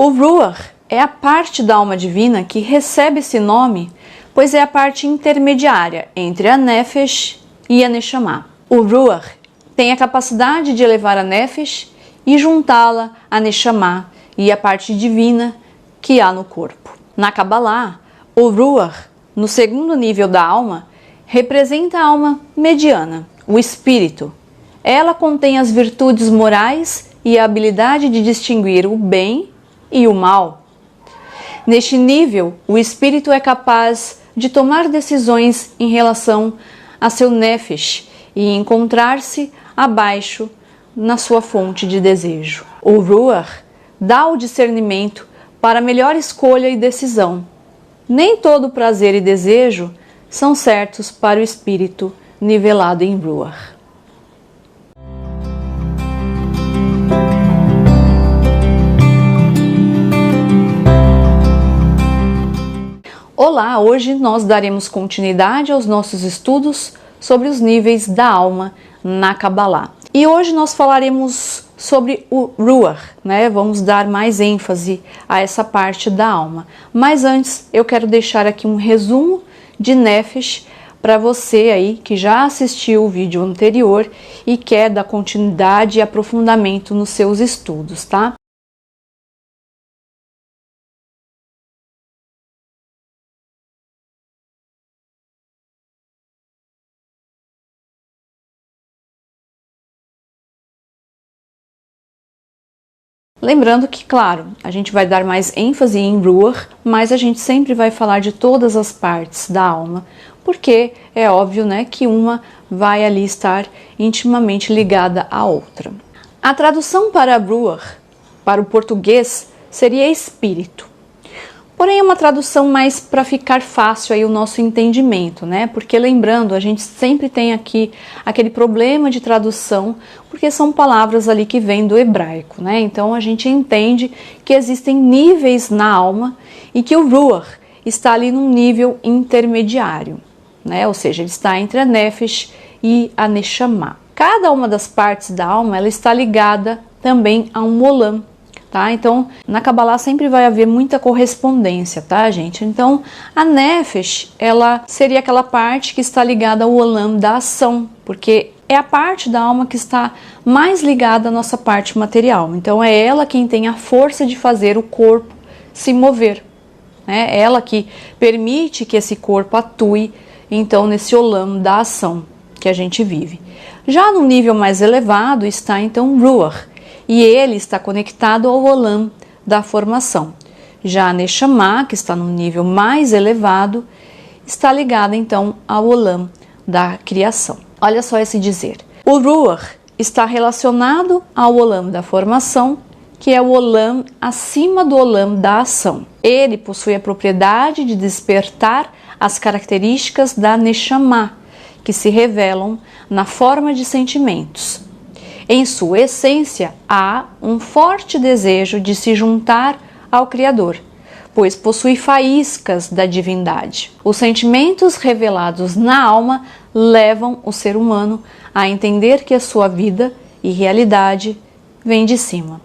O Ruach é a parte da alma divina que recebe esse nome, pois é a parte intermediária entre a Nefesh e a Neshama. O Ruach tem a capacidade de elevar a Nefesh e juntá-la à Neshama e a parte divina que há no corpo. Na Kabbalah, o Ruach, no segundo nível da alma, representa a alma mediana, o espírito. Ela contém as virtudes morais e a habilidade de distinguir o bem e o mal. Neste nível, o espírito é capaz de tomar decisões em relação a seu Nefesh e encontrar-se abaixo na sua fonte de desejo. O Ruach dá o discernimento para melhor escolha e decisão. Nem todo prazer e desejo são certos para o espírito nivelado em Ruach. Olá, hoje nós daremos continuidade aos nossos estudos sobre os níveis da alma na Kabbalah. E hoje nós falaremos sobre o Ruach, né? Vamos dar mais ênfase a essa parte da alma. Mas antes, eu quero deixar aqui um resumo de Nefesh para você aí que já assistiu o vídeo anterior e quer dar continuidade e aprofundamento nos seus estudos, tá? Lembrando que, claro, a gente vai dar mais ênfase em Ruach, mas a gente sempre vai falar de todas as partes da alma, porque é óbvio, né, que uma vai ali estar intimamente ligada à outra. A tradução para Ruach, para o português, seria espírito. Porém, é uma tradução mais para ficar fácil aí o nosso entendimento, né? Porque lembrando, a gente sempre tem aqui aquele problema de tradução, porque são palavras ali que vêm do hebraico, né? Então a gente entende que existem níveis na alma e que o Ruach está ali num nível intermediário, né? Ou seja, ele está entre a Nefesh e a Neshama. Cada uma das partes da alma, ela está ligada também a um Olam. Tá? Então, na Kabbalah sempre vai haver muita correspondência, tá, gente? Então, a Nefesh, ela seria aquela parte que está ligada ao Olam da ação, porque é a parte da alma que está mais ligada à nossa parte material. Então, é ela quem tem a força de fazer o corpo se mover, né? É ela que permite que esse corpo atue, então, nesse Olam da ação que a gente vive. Já no nível mais elevado está, então, Ruach, e ele está conectado ao Olam da formação. Já a Neshama, que está no nível mais elevado, está ligada então ao Olam da criação. Olha só esse dizer. O Ruach está relacionado ao Olam da formação, que é o Olam acima do Olam da ação. Ele possui a propriedade de despertar as características da Neshama, que se revelam na forma de sentimentos. Em sua essência, há um forte desejo de se juntar ao Criador, pois possui faíscas da divindade. Os sentimentos revelados na alma levam o ser humano a entender que a sua vida e realidade vem de cima.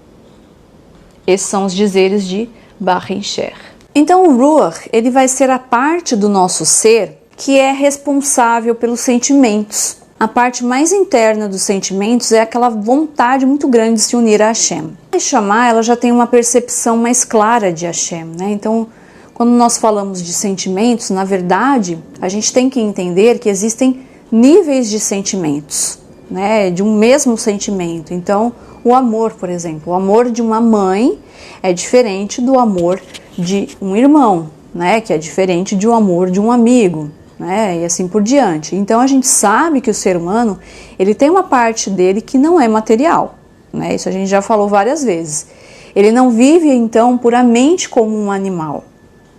Esses são os dizeres de Barincher. Então o Ruach, ele vai ser a parte do nosso ser que é responsável pelos sentimentos. A parte mais interna dos sentimentos é aquela vontade muito grande de se unir a Hashem. A Neshama, ela já tem uma percepção mais clara de Hashem, né? Então, quando nós falamos de sentimentos, na verdade, a gente tem que entender que existem níveis de sentimentos, né? De um mesmo sentimento. Então, o amor, por exemplo, o amor de uma mãe é diferente do amor de um irmão, né? Que é diferente do amor de um amigo, né, e assim por diante. Então a gente sabe que o ser humano, ele tem uma parte dele que não é material, né? Isso a gente já falou várias vezes. Ele não vive então puramente como um animal,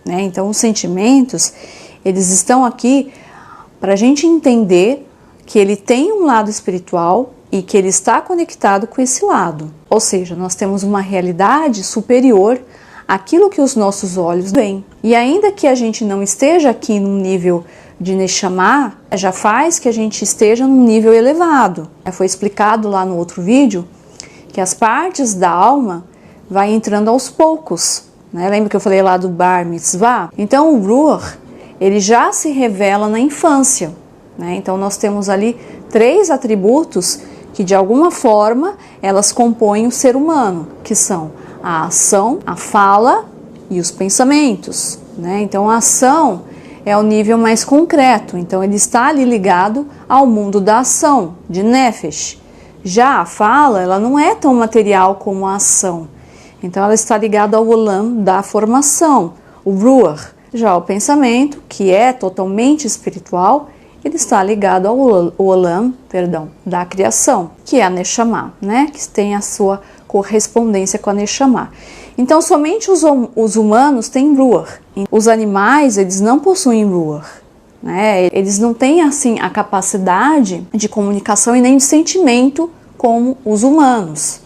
né? Então os sentimentos, eles estão aqui para a gente entender que ele tem um lado espiritual e que ele está conectado com esse lado. Ou seja, nós temos uma realidade superior àquilo que os nossos olhos veem. E ainda que a gente não esteja aqui num nível de Neshama, já faz que a gente esteja num nível elevado. Foi explicado lá no outro vídeo que as partes da alma vai entrando aos poucos, né? Lembra que eu falei lá do Bar Mitzvah? Então o Ruach, ele já se revela na infância, né? Então nós temos ali 3 atributos que de alguma forma elas compõem o ser humano, que são a ação, a fala e os pensamentos, né? Então a ação é o nível mais concreto, então ele está ali ligado ao mundo da ação, de Nefesh. Já a fala, ela não é tão material como a ação, então ela está ligada ao Olam da formação, o Ruach. Já o pensamento, que é totalmente espiritual, ele está ligado ao Olam, da criação, que é a Neshama, né? Que tem a sua correspondência com a Neshama. Então, somente os humanos têm Ruach. Os animais, eles não possuem Ruach, né? Eles não têm, assim, a capacidade de comunicação e nem de sentimento como os humanos.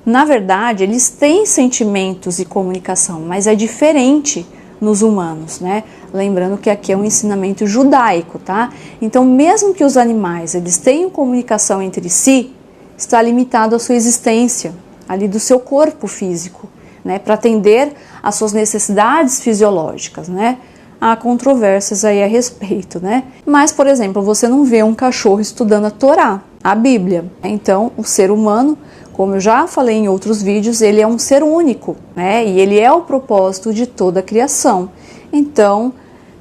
Na verdade, eles têm sentimentos e comunicação, mas é diferente nos humanos, né? Lembrando que aqui é um ensinamento judaico, tá? Então, mesmo que os animais eles tenham comunicação entre si, está limitado à sua existência, ali do seu corpo físico, né? Para atender às suas necessidades fisiológicas, né? Há controvérsias aí a respeito, né? Mas, por exemplo, você não vê um cachorro estudando a Torá, a Bíblia. Então, o ser humano, como eu já falei em outros vídeos, ele é um ser único, né? E ele é o propósito de toda a criação. Então,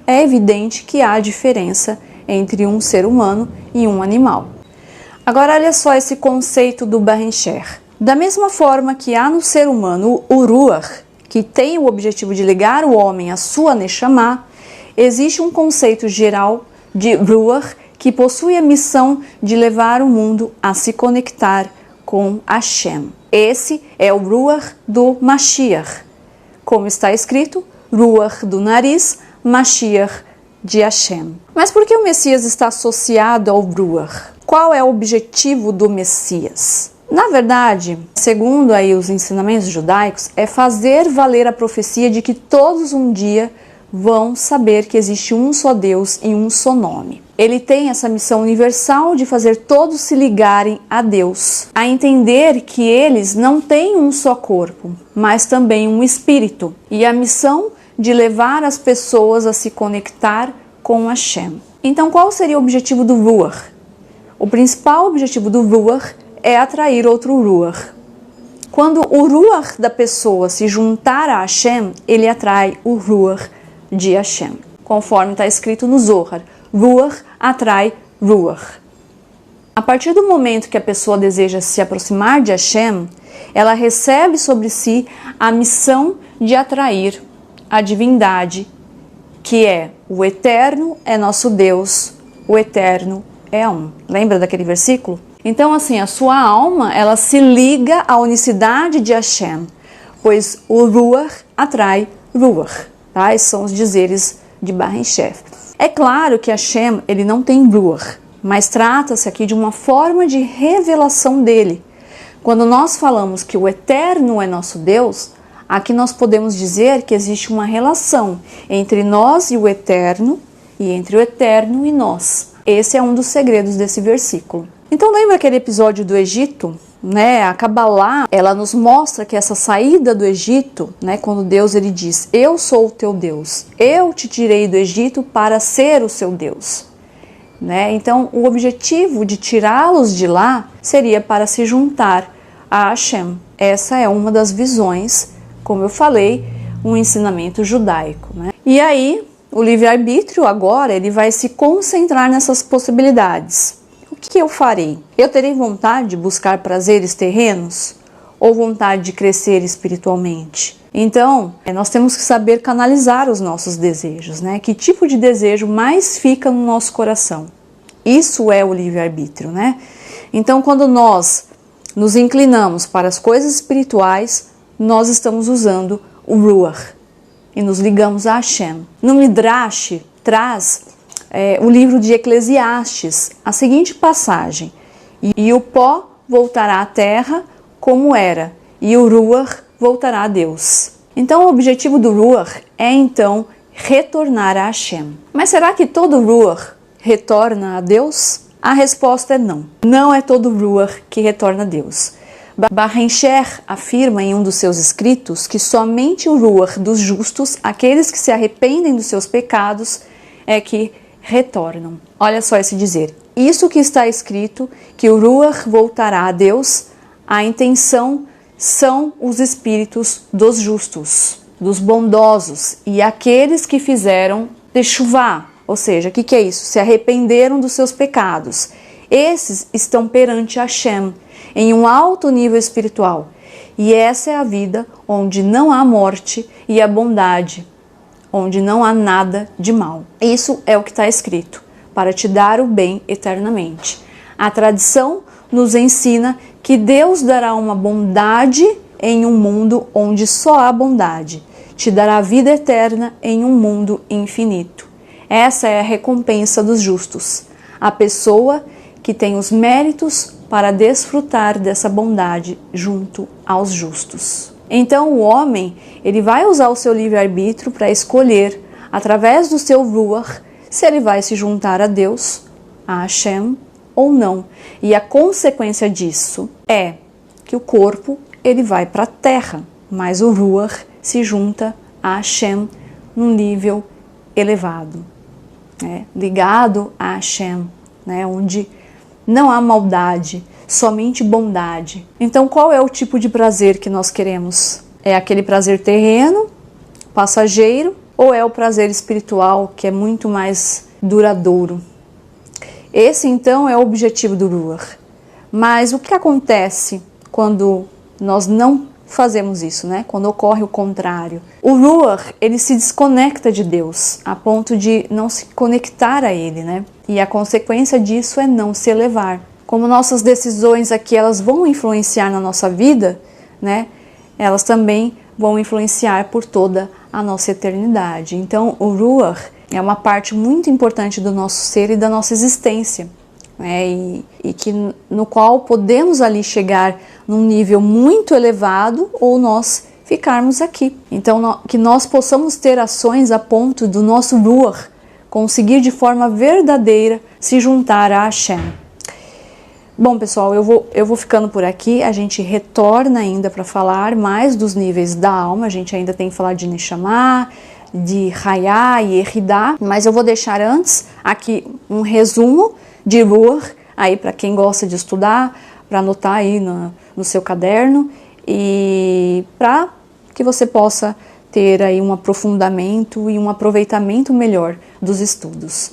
é evidente que há diferença entre um ser humano e um animal. Agora, olha só esse conceito do Barencher. Da mesma forma que há no ser humano o Ruach, que tem o objetivo de ligar o homem à sua Neshama, existe um conceito geral de Ruach que possui a missão de levar o mundo a se conectar com Hashem. Esse é o Ruach do Mashiach. Como está escrito, Ruach do nariz, Mashiach de Hashem. Mas por que o Messias está associado ao Ruach? Qual é o objetivo do Messias? Na verdade, segundo aí os ensinamentos judaicos, é fazer valer a profecia de que todos um dia vão saber que existe um só Deus e um só nome. Ele tem essa missão universal de fazer todos se ligarem a Deus, a entender que eles não têm um só corpo, mas também um espírito, e a missão de levar as pessoas a se conectar com Hashem. Então, qual seria o objetivo do Ruach? O principal objetivo do Ruach é atrair outro Ruach. Quando o Ruach da pessoa se juntar a Hashem, ele atrai o Ruach de Hashem. Conforme está escrito no Zohar, Ruach atrai Ruach. A partir do momento que a pessoa deseja se aproximar de Hashem, ela recebe sobre si a missão de atrair a divindade, que é o Eterno é nosso Deus, o Eterno é um. Lembra daquele versículo? Então, assim, a sua alma, ela se liga à unicidade de Hashem, pois o Ruach atrai Ruach, tá? Esses são os dizeres de Barencher. É claro que Hashem, ele não tem Ruach, mas trata-se aqui de uma forma de revelação dele. Quando nós falamos que o Eterno é nosso Deus, aqui nós podemos dizer que existe uma relação entre nós e o Eterno, e entre o Eterno e nós. Esse é um dos segredos desse versículo. Então lembra aquele episódio do Egito? Né? A Kabbalah, ela nos mostra que essa saída do Egito, né, quando Deus ele diz, eu sou o teu Deus, eu te tirei do Egito para ser o seu Deus. Né? Então o objetivo de tirá-los de lá seria para se juntar a Hashem. Essa é uma das visões, como eu falei, um ensinamento judaico. Né? E aí, o livre-arbítrio agora ele vai se concentrar nessas possibilidades. O que eu farei? Eu terei vontade de buscar prazeres terrenos ou vontade de crescer espiritualmente? Então, nós temos que saber canalizar os nossos desejos, né? Que tipo de desejo mais fica no nosso coração? Isso é o livre-arbítrio, né? Então, quando nós nos inclinamos para as coisas espirituais, nós estamos usando o Ruach e nos ligamos a Hashem. No Midrash traz o livro de Eclesiastes, a seguinte passagem: e o pó voltará à terra como era, e o Ruach voltará a Deus. Então o objetivo do Ruach é então retornar a Hashem. Mas será que todo Ruach retorna a Deus? A resposta é não. Não é todo Ruach que retorna a Deus. Barrencher afirma em um dos seus escritos que somente o Ruach dos justos, aqueles que se arrependem dos seus pecados, é que retornam. Olha só esse dizer. Isso que está escrito, que o Ruach voltará a Deus, a intenção são os espíritos dos justos, dos bondosos e aqueles que fizeram techuvá, ou seja, o que é isso? Se arrependeram dos seus pecados. Esses estão perante Hashem, em um alto nível espiritual. E essa é a vida onde não há morte e a bondade, onde não há nada de mal. Isso é o que está escrito, para te dar o bem eternamente. A tradição nos ensina que Deus dará uma bondade em um mundo onde só há bondade. Te dará vida eterna em um mundo infinito. Essa é a recompensa dos justos. A pessoa que tem os méritos para desfrutar dessa bondade junto aos justos. Então o homem, ele vai usar o seu livre-arbítrio para escolher, através do seu Ruach, se ele vai se juntar a Deus, a Hashem, ou não. E a consequência disso é que o corpo ele vai para a terra, mas o Ruach se junta a Hashem num nível elevado, né? Ligado a Hashem, né? Onde não há maldade, somente bondade. Então qual é o tipo de prazer que nós queremos? É aquele prazer terreno, passageiro, ou é o prazer espiritual que é muito mais duradouro? Esse então é o objetivo do Ruach. Mas o que acontece quando nós não fazemos isso, né? Quando ocorre o contrário? O Ruach, ele se desconecta de Deus, a ponto de não se conectar a Ele, né? E a consequência disso é não se elevar. Como nossas decisões aqui, elas vão influenciar na nossa vida, né? Elas também vão influenciar por toda a nossa eternidade. Então, o Ruach é uma parte muito importante do nosso ser e da nossa existência, né? E que, no qual podemos ali chegar num nível muito elevado ou nós ficarmos aqui. Então, que nós possamos ter ações a ponto do nosso Ruach conseguir de forma verdadeira se juntar a Hashem. Bom, pessoal, eu vou ficando por aqui. A gente retorna ainda para falar mais dos níveis da alma. A gente ainda tem que falar de Neshama, de Hayá e Eridá, mas eu vou deixar antes aqui um resumo de Ruach, aí para quem gosta de estudar, para anotar aí no seu caderno e para que você possa ter aí um aprofundamento e um aproveitamento melhor dos estudos.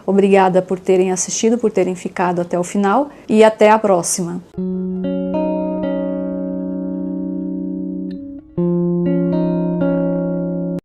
Obrigada por terem assistido, por terem ficado até o final e até a próxima.